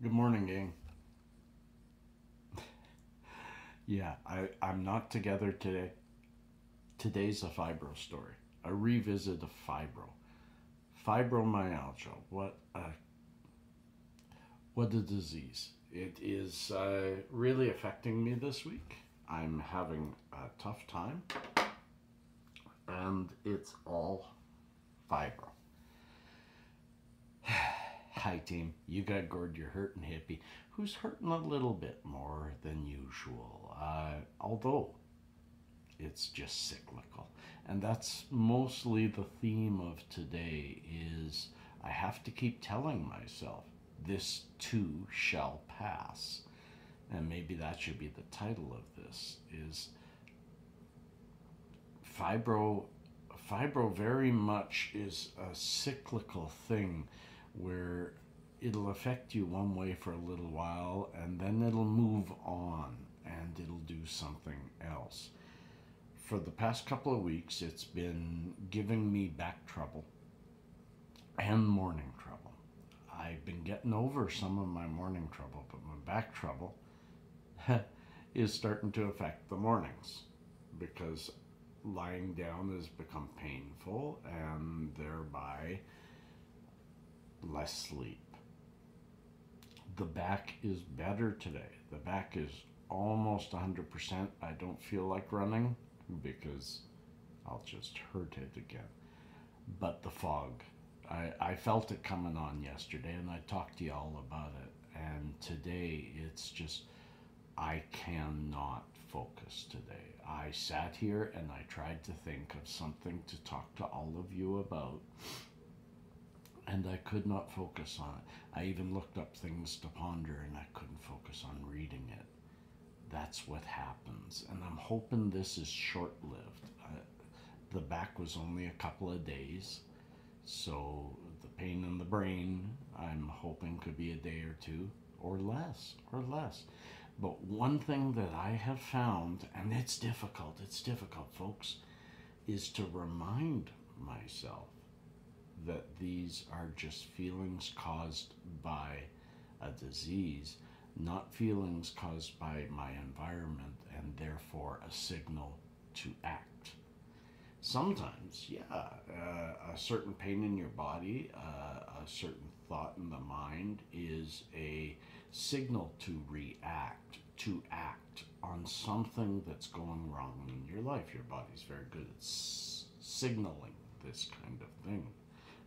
Good morning, gang. Yeah, I'm not together today. Today's a fibro story. A revisit of fibro. Fibromyalgia. What a disease. It is really affecting me this week. I'm having a tough time, and it's all fibro. Hi, team. You got Gord, you're hurting hippie, who's hurting a little bit more than usual. Although it's just cyclical, and that's mostly the theme of today. Is I have to keep telling myself this too shall pass, and maybe that should be the title of this. Is fibro fibro very much is a cyclical thing where it'll affect you one way for a little while and then it'll move on and it'll do something else. For the past couple of weeks, it's been giving me back trouble and morning trouble. I've been getting over some of my morning trouble, but my back trouble is starting to affect the mornings because lying down has become painful and thereby less sleep. The back is better today. The back is almost 100%. I don't feel like running because I'll just hurt it again. But the fog, I felt it coming on yesterday and I talked to you all about it. And today it's just, I cannot focus today. I sat here and I tried to think of something to talk to all of you about, and I could not focus on it. I even looked up things to ponder and I couldn't focus on reading it. That's what happens. And I'm hoping this is short lived. The back was only a couple of days, so the pain in the brain, I'm hoping, could be a day or two or less, or less. But one thing that I have found, and it's difficult, folks, is to remind myself that these are just feelings caused by a disease, not feelings caused by my environment, and therefore a signal to act. Sometimes, yeah, a certain pain in your body, a certain thought in the mind is a signal to react, to act on something that's going wrong in your life. Your body's very good at signaling this kind of thing.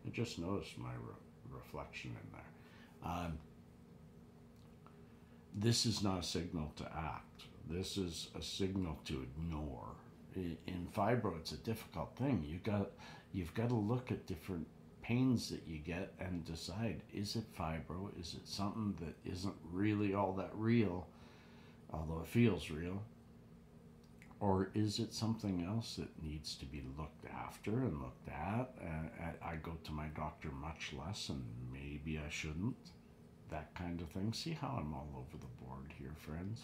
I just noticed my reflection in there. This is not a signal to act. This is a signal to ignore. In fibro, it's a difficult thing. You've got to look at different pains that you get and decide: is it fibro? Is it something that isn't really all that real, although it feels real? Or is it something else that needs to be looked after and looked at? I go to my doctor much less, and maybe I shouldn't. That kind of thing. See how I'm all over the board here, friends?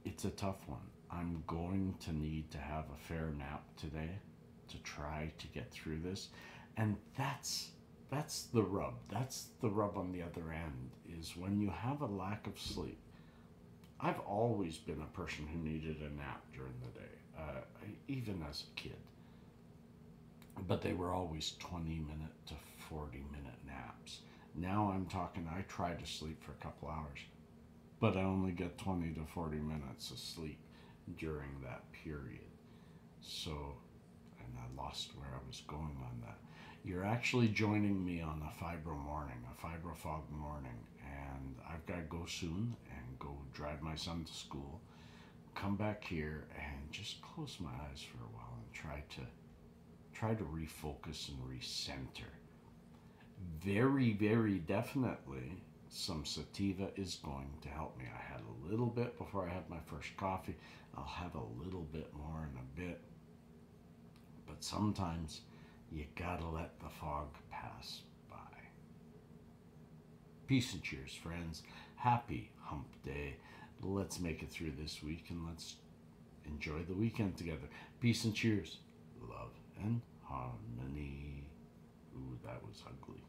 It's a tough one. I'm going to need to have a fair nap today to try to get through this. And that's the rub. That's the rub on the other end, is when you have a lack of sleep. I've always been a person who needed a nap during the day, even as a kid. But they were always 20-minute to 40-minute naps. Now I'm talking, I try to sleep for a couple hours, but I only get 20 to 40 minutes of sleep during that period. So, and I lost where I was going on that. You're actually joining me on a fibro morning, a fibro fog morning, and I've got to go soon and go drive my son to school, come back here and just close my eyes for a while and try to refocus and recenter. Very, very definitely some sativa is going to help me. I had a little bit before I had my first coffee. I'll have a little bit more in a bit. But sometimes you gotta let the fog pass by. Peace and cheers, friends. Happy hump day. Let's make it through this week and let's enjoy the weekend together. Peace and cheers. Love and harmony. Ooh, that was ugly.